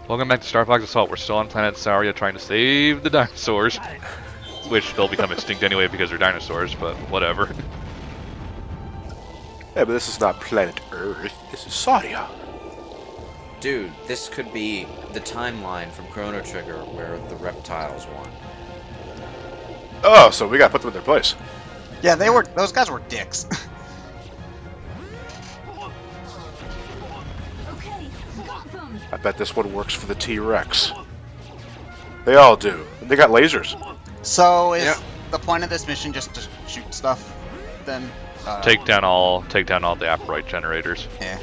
Welcome back to Star Fox Assault. We're still on planet Sauria trying to save the dinosaurs. Which they'll become extinct anyway because they're dinosaurs, but whatever. Yeah, but this is not planet Earth. This is Sauria. Dude, this could be the timeline from Chrono Trigger where the reptiles won. Oh, so we gotta put them in their place. Yeah, they were. Those guys were dicks. Okay, got them. I bet this one works for the T-Rex. They all do. And they got lasers. So is Yeah. the point of this mission just to shoot stuff? Then Take down all the Aperite generators. yeah.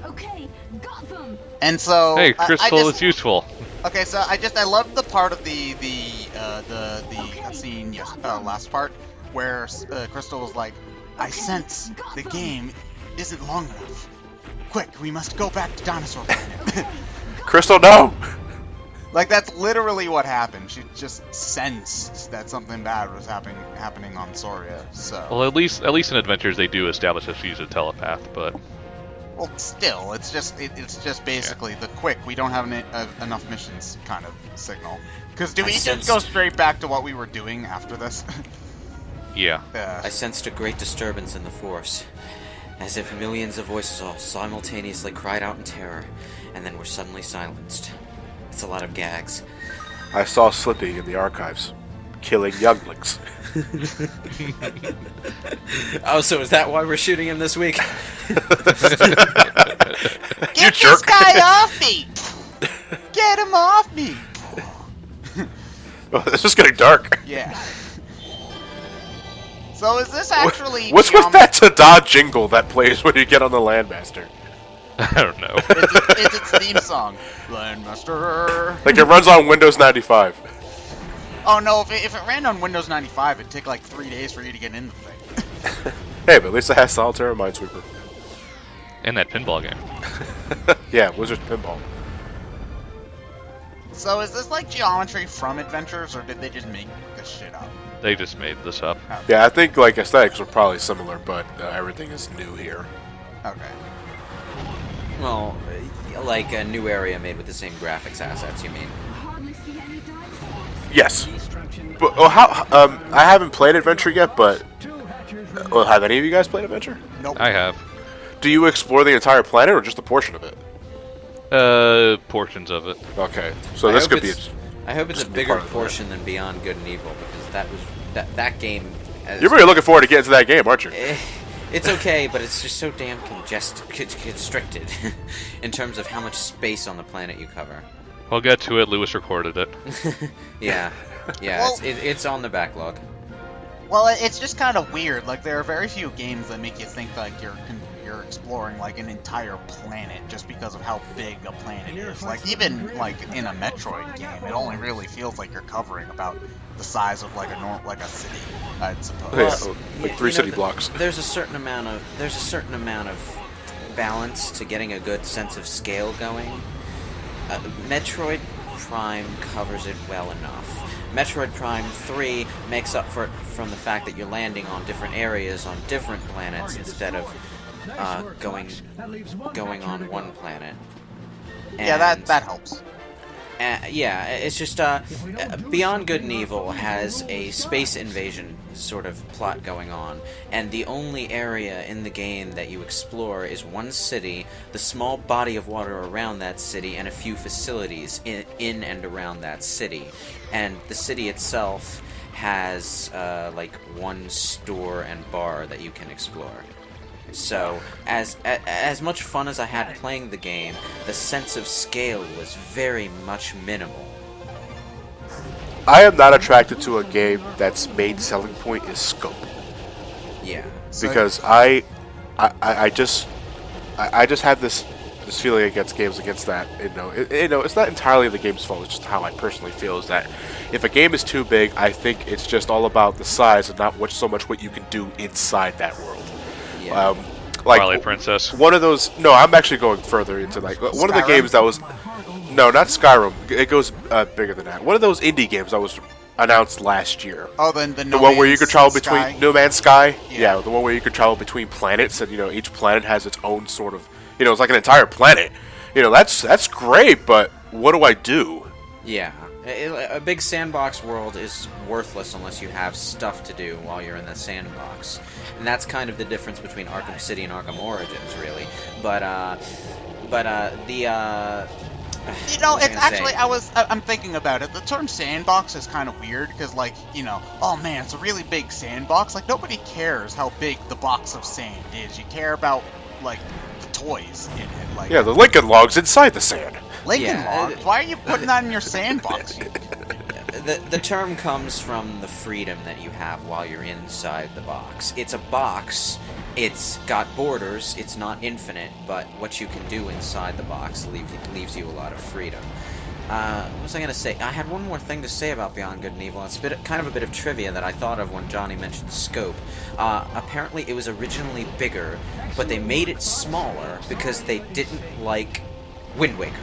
Okay, got them. And so Hey, I crystal just, is useful. okay. So I loved the part of the scene last part where Crystal was like, I sense the game isn't long enough. Quick, we must go back to Dinosaur Planet. Crystal, no! Like that's literally what happened. She just sensed that something bad was happening on Sauria. So Well, at least in Adventures they do establish that she's a telepath, but well, still, it's just basically the quick. We don't have enough missions kind of signal. Because do we just go straight back to what we were doing after this? yeah. I sensed a great disturbance in the Force, as if millions of voices all simultaneously cried out in terror, and then were suddenly silenced. It's a lot of gags. I saw Slippy in the archives, killing younglings. Oh, so is that why we're shooting him this week? Get this guy off me! Get him off me! Oh, this is getting dark. Yeah. So is this actually? What's with that ta-da jingle that plays when you get on the Landmaster? I don't know. It's its theme song, Landmaster. Like it runs on Windows 95. Oh no! If it ran on Windows 95, it'd take like 3 days for you to get in the thing. Hey, but at least it has Solitaire and Minesweeper. And that pinball game. Yeah, Wizard's Pinball. So is this like geometry from Adventures, or did they just make this shit up? They just made this up. Yeah, I think like aesthetics were probably similar, but everything is new here. Okay. Well, like a new area made with the same graphics assets, you mean? Hardly see any dinosaurs. Yes. But I haven't played Adventure yet, but well, have any of you guys played Adventure? Nope. I have. Do you explore the entire planet or just a portion of it? Portions of it. Okay, so this could be. I hope it's a just bigger part of that. portion than Beyond Good and Evil, because that game. You're really looking forward to getting to that game, aren't you? It's okay, but it's just so damn constricted in terms of how much space on the planet you cover. We'll get to it. Lewis recorded it. Yeah, Well- it's on the backlog. Well, it's just kind of weird. Like there are very few games that make you think like you're exploring like an entire planet just because of how big a planet is. Like even like in a Metroid game, it only really feels like you're covering about the size of like a city, I'd suppose. Yeah, like 3 city blocks. There's a certain amount of balance to getting a good sense of scale going. Metroid Prime covers it well enough. Metroid Prime 3 makes up for it from the fact that you're landing on different areas on different planets instead of going on one planet. Yeah, that helps. Yeah, it's just Beyond Good and Evil has a space invasion sort of plot going on, and the only area in the game that you explore is one city, the small body of water around that city, and a few facilities in and around that city. And the city itself has like one store and bar that you can explore. So, as much fun as I had playing the game, the sense of scale was very much minimal. I am not attracted to a game that's main selling point is scope. Yeah. Because I just have this feeling against games against that. It's not entirely the game's fault. It's just how I personally feel is that if a game is too big, I think it's just all about the size and not so much what you can do inside that world. Yeah. Like Twilight Princess. one of those. No, I'm actually going further into like one of the Skyrim? games that was. No, not Skyrim. It goes bigger than that. One of those indie games that was announced last year. Oh, then the The one where you could travel between Sky. No Man's Sky. Yeah. Yeah, the one where you could travel between planets, and each planet has its own sort of. It's like an entire planet. That's great, but what do I do? Yeah. A big sandbox world is worthless unless you have stuff to do while you're in the sandbox. And that's kind of the difference between Arkham City and Arkham Origins, really. But You know, what was I it's gonna actually, say? I'm thinking about it. The term sandbox is kind of weird because, like, you know, oh man, it's a really big sandbox. Like, nobody cares how big the box of sand is. You care about, like, the toys in it. Like, Yeah, the Lincoln Logs inside the sand. Lincoln Yeah, Logs? Why are you putting that in your sandbox? The term comes from the freedom that you have while you're inside the box. It's a box, it's got borders, it's not infinite, but what you can do inside the box leaves you a lot of freedom. What was I going to say? I had one more thing to say about Beyond Good and Evil. It's kind of a bit of trivia that I thought of when Johnny mentioned scope. Apparently it was originally bigger, but they made it smaller because they didn't like Wind Waker.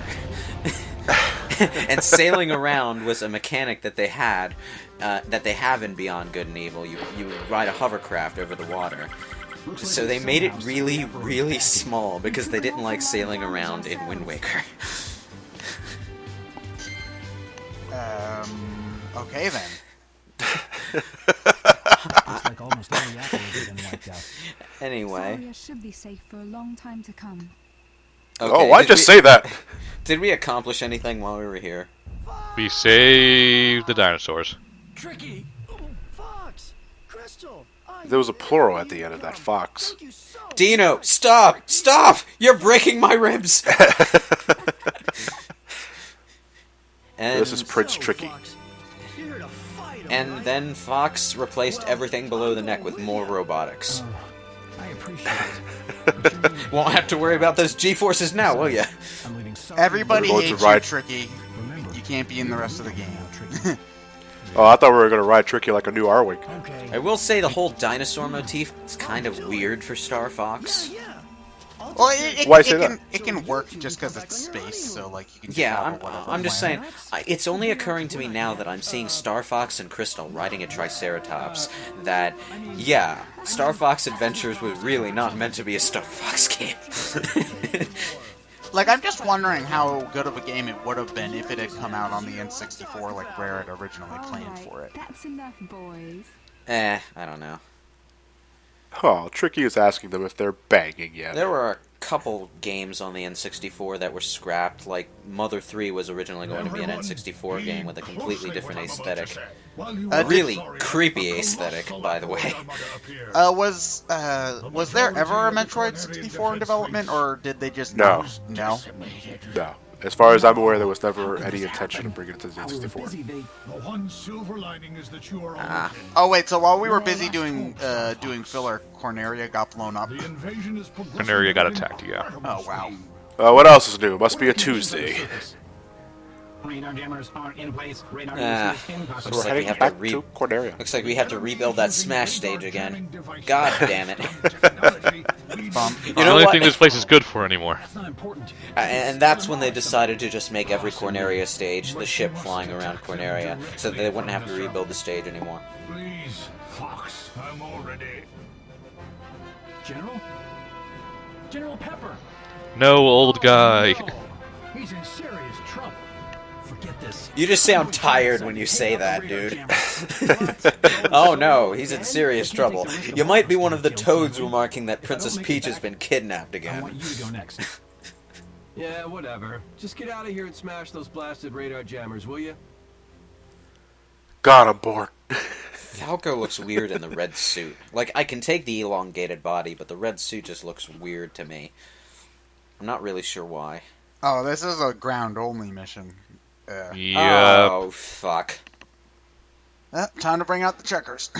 And sailing around was a mechanic that they had, that they have in Beyond Good and Evil. You ride a hovercraft over the water. So they made it really, really small because they didn't like sailing around in Wind Waker. Okay then. Looks like almost every apple has been wiped out. Anyway. Sauria should be safe for a long time to come. Okay, Oh, why'd you say that? Did we accomplish anything while we were here? We saved the dinosaurs. Tricky! Fox! Crystal! There was a plural at the end of that, Fox. Dino, stop! Stop! You're breaking my ribs! And, This is Prince Tricky. and then Fox replaced everything below the neck with more robotics. I appreciate it. Won't have to worry about those G-forces now, will ya? I'm leaving Sauria. Everybody We're going to hates you, ride- Tricky. Remember, You can't be in the rest of the game. Tricky. Oh, I thought we were going to ride Tricky like a new Arwing. Okay. I will say the whole dinosaur motif is kind of weird for Star Fox. Well, it Why say that? can work just because it's space, so like you can Yeah, travel whatever I'm just planet. saying, it's only occurring to me now that I'm seeing Star Fox and Crystal riding a Triceratops that, yeah, Star Fox Adventures was really not meant to be a Star Fox game. Like, I'm just wondering how good of a game it would have been if it had come out on the N64, like Rare had originally planned for it. That's enough, boys. I don't know. Oh, Tricky is asking them if they're banging yet. There were a couple games on the N64 that were scrapped, like Mother 3 was originally going to be an N64 game with a completely different aesthetic. A really creepy aesthetic, by the way. Was there ever a Metroid 64 in development, or did they just No. No. No. As far as I'm aware, there was never any intention of bringing it to the While we were N64. busy, they... The one silver lining is that you are Ah. all Oh wait, so while we were busy doing filler, Corneria got blown up. The invasion is progressing. Corneria got attacked, yeah. Oh wow. What else is new? Must be a Tuesday. Radar jammers are in place. Radar Ah. is in Looks We're like we heading have to back to Corneria. Looks like we have to rebuild that Smash stage again. God damn it. Bump. You The know only what? thing this place is good for anymore. That's not important. And that's when they decided to just make every Corneria stage the ship flying around Corneria, so that they wouldn't have to rebuild the stage anymore. Please, Fox, I'm all ready. General? General Pepper! No, old guy. Oh, he's in serious trouble. Forget this. You just sound tired when you say that, dude. Oh no, he's in serious trouble. You might be one of the toads remarking that Princess Peach has been kidnapped I again. want you to go next. Yeah, whatever. Just get out of here and smash those blasted radar jammers, will you? God, I'm bored. Falco looks weird in the red suit. Like, I can take the elongated body, but the red suit just looks weird to me. I'm not really sure why. Oh, this is a ground only mission. Yep. Oh, fuck. Time to bring out the checkers.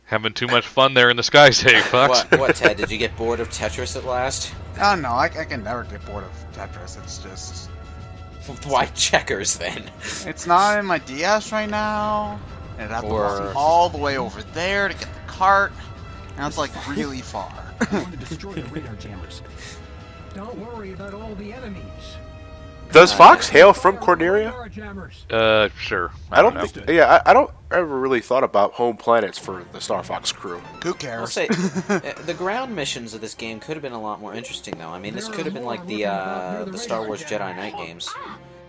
Having too much fun there in the sky, say, Fox. What, Ted? Did you get bored of Tetris at last? Oh no, I can never get bored of Tetris. It's just, Why checkers, then? it's not in my DS right now. And I'd have to Or- walk all the way over there to get the cart. And it's like really far. I want to destroy the radar jammers. Don't worry about all the enemies. Does Fox hail from Corneria? Radar jammers. Sure. I don't know. think. Yeah, I don't ever really thought about home planets for the Star Fox crew. Who I'll cares? say, the ground missions of this game could have been a lot more interesting, though. I mean, this could have been like the Star Wars Jedi Knight games.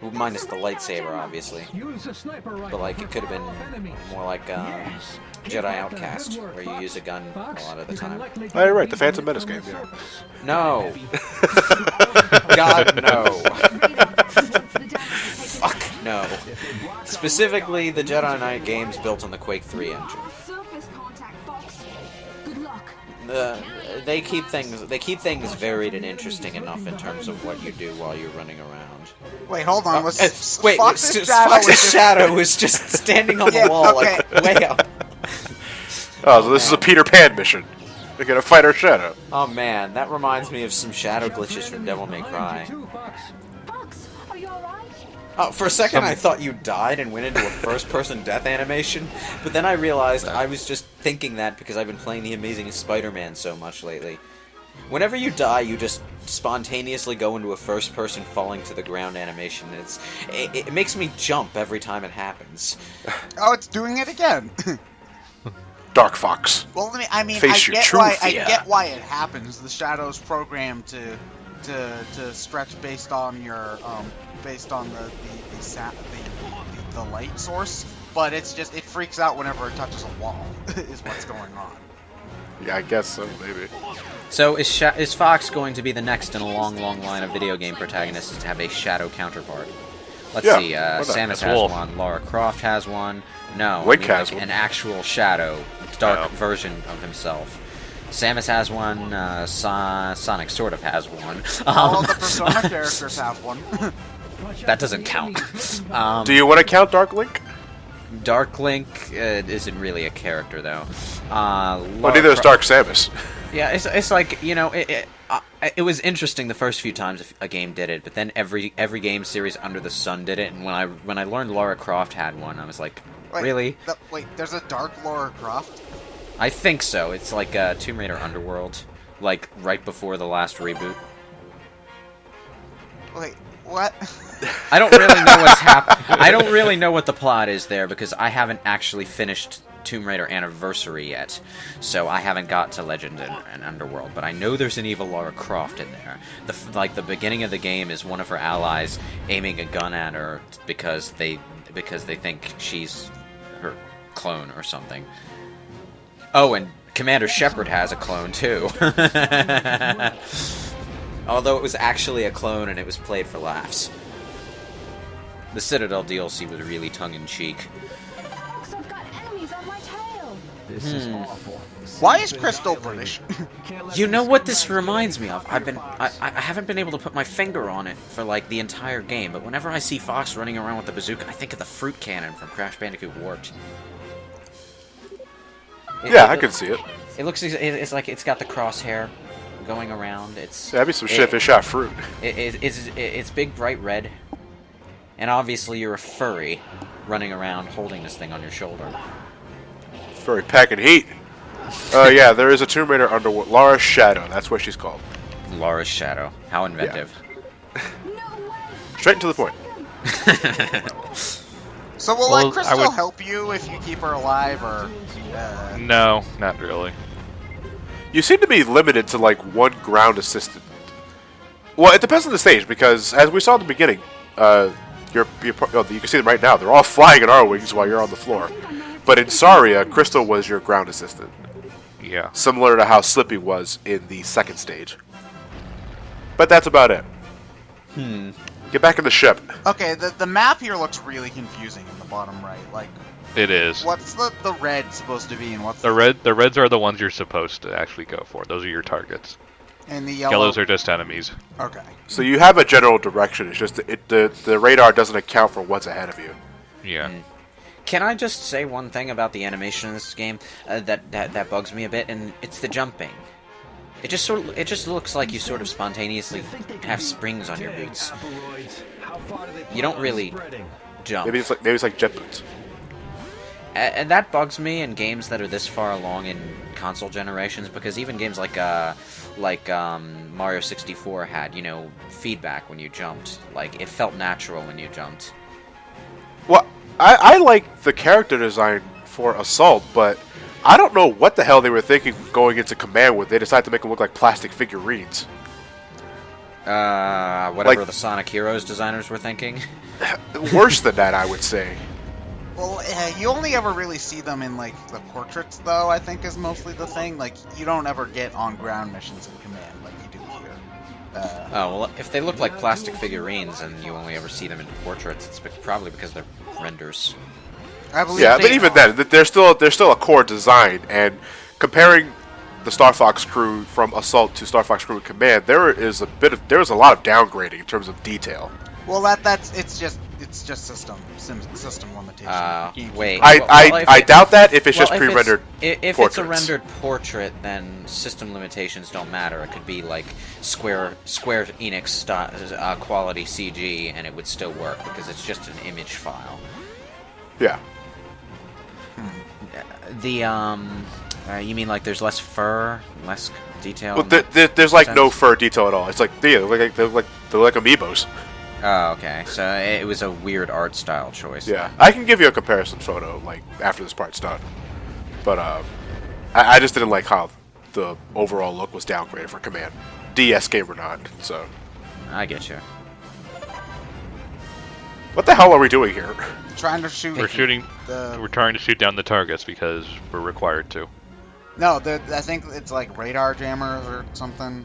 Well, minus the lightsaber, obviously. Use a sniper rifle. But like, it could have for follow-up been enemies. more like Yes. Jedi Good Outcast, work, where you Fox. use a gun a Fox, lot of the you can time. likely Oh, you're right, get the Phantom from Menace game, yeah. surface. No. God, no. Fuck, no. Specifically, the Jedi Knight games built on the Quake 3 engine. Surface contact, Fox. Good luck. They keep things varied and interesting enough in terms of what you do while you're running around. Wait, hold on. Was Wait, Fox's shadow was Fox's just- shadow was just standing on the Yeah, wall, okay. like way up. Oh, so this is a Peter Pan mission. We're gonna fight our shadow. Oh man, that reminds me of some shadow glitches from Devil May Cry. Fox, are you alright? Oh, for a second I thought you died and went into a first-person death animation, but then I realized I was just thinking that because I've been playing The Amazing Spider-Man so much lately. Whenever you die, you just spontaneously go into a first-person falling to the ground animation. It makes me jump every time it happens. Oh, it's doing it again. Dark Fox. Well, I mean, Face I your get true why fear. I get why it happens. The shadow's programmed to stretch based on your based on the light source, but it's just it freaks out whenever it touches a wall. Is what's going on. Yeah, I guess so, maybe. So is Fox going to be the next in a long, long line of video game protagonists to have a shadow counterpart? Let's Yeah, see. why not? Samus That's has Wolf. one. Lara Croft has one. No, Link has one. an actual shadow, dark Oh. version of himself. Samus has one. Sonic sort of has one. All the Persona characters have one. That doesn't count. Do you want to count Dark Link? Dark Link isn't really a character though. Well, Lara neither is Cro- Dark Samus. Yeah, it's like, you know, it was interesting the first few times a game did it, but then every game series under the sun did it, and when I learned Lara Croft had one, I was like, Wait, really? Wait, there's a Dark Lara Croft? I think so. It's like Tomb Raider Underworld, like right before the last reboot. Wait, what? I don't really know what's happening. I don't really know what the plot is there because I haven't actually finished Tomb Raider Anniversary yet, so I haven't got to Legend and Underworld. But I know there's an evil Lara Croft in there. The beginning of the game is one of her allies aiming a gun at her because they think she's her clone or something. Oh, and Commander Shepard has a clone too. Although it was actually a clone and it was played for laughs. The Citadel DLC was really tongue-in-cheek. Fox, I've got enemies on my tail. This is awful. Why is Crystal British? You know what this reminds me of? I haven't been able to put my finger on it for like the entire game, but whenever I see Fox running around with the bazooka, I think of the fruit cannon from Crash Bandicoot Warped. Yeah, I can see it. It looks. It's like it's got the crosshair going around. It's. That'd be some shit if it shot fruit. It's big bright red, and obviously you're a furry running around holding this thing on your shoulder. Furry packing heat. Yeah, there is a Tomb Raider Underworld. Lara's Shadow, that's what she's called. Lara's Shadow. How inventive. Straight to the point. So will Well, like I Crystal would- help you if you keep her alive, or? No, not really. You seem to be limited to like one ground assistant. Well, it depends on the stage because, as we saw at the beginning, you can see them right now. They're all flying in our wings while you're on the floor. But in Sauria, Crystal was your ground assistant, Yeah. similar to how Slippy was in the second stage. But that's about it. Get back in the ship. Okay, the map here looks really confusing in the bottom right. Like, It is. what's the red supposed to be, and what's The reds are the ones you're supposed to actually go for. Those are your targets. and the yellow? Yellows are just enemies. Okay. So you have a general direction. It's just the radar doesn't account for what's ahead of you. Yeah. Can I just say one thing about the animation in this game that bugs me a bit, and it's the jumping. It just looks like you sort of spontaneously have springs on your boots. You don't really jump. Maybe it's like jet boots. And that bugs me in games that are this far along in console generations, because even games like Mario 64 had, feedback when you jumped. Like, it felt natural when you jumped. Well, I like the character design for Assault, but I don't know what the hell they were thinking going into Command when they decided to make them look like plastic figurines. Whatever Like- the Sonic Heroes designers were thinking. Worse than that, I would say. Well, you only ever really see them in like the portraits, though. I think is mostly the thing. Like you don't ever get on-ground missions in Command like you do here. Oh, well, if they look like plastic figurines and you only ever see them in portraits, it's probably because they're renders. I believe Yeah, they but even are. then, there's still a core design, and comparing the Star Fox crew from Assault to Star Fox crew in Command, there is a lot of downgrading in terms of detail. Well, it's just system limitation. Gamecube. Wait. I doubt that if it's just pre-rendered If portraits. it's a rendered portrait, then system limitations don't matter. It could be like Square Enix quality CG, and it would still work because it's just an image file. Yeah. You mean like there's less fur, less detail? Well, there's like no sense? fur detail at all. It's like they're like amiibos. Oh, okay. So it was a weird art style choice. Yeah, I can give you a comparison photo like after this part's done, but I just didn't like how the overall look was downgraded for Command, DS game or not. So I get you. what the hell are we doing here? Trying to shoot. We're shooting. The, We're trying to shoot down the targets because we're required to. no, I think it's like radar jammers or something.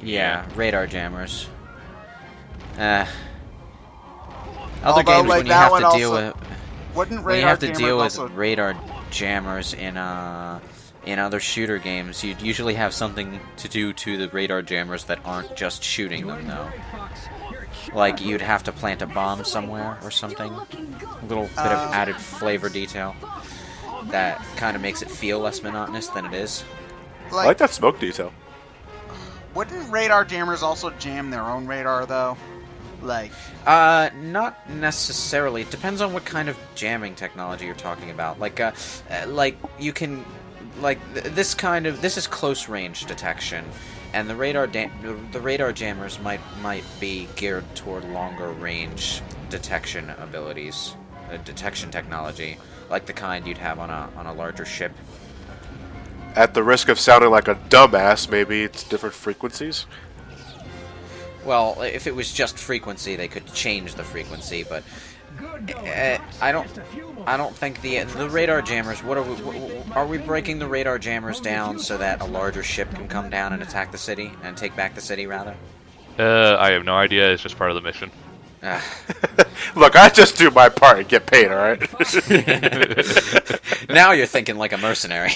Yeah, radar jammers. Other Although, games like, when you that have one to deal also- with Wouldn't when you radar have to jammers deal with also? radar jammers in other shooter games, you'd usually have something to do to the radar jammers that aren't just shooting them, though. Like you'd have to plant a bomb somewhere or something. A little bit of added flavor detail that kind of makes it feel less monotonous than it is. I like that smoke detail. Wouldn't radar jammers also jam their own radar though? Like, Not necessarily. It depends on what kind of jamming technology you're talking about. Like you can, this is close range detection, and the radar jammers might be geared toward longer range detection abilities, detection technology, like the kind you'd have on a larger ship. At the risk of sounding like a dumbass, maybe it's different frequencies. Well, if it was just frequency, they could change the frequency, but I don't think the radar jammers. Are we breaking the radar jammers down so that a larger ship can come down and attack the city and take back the city, rather? I have no idea. It's just part of the mission. Look, I just do my part and get paid, alright? Now you're thinking like a mercenary.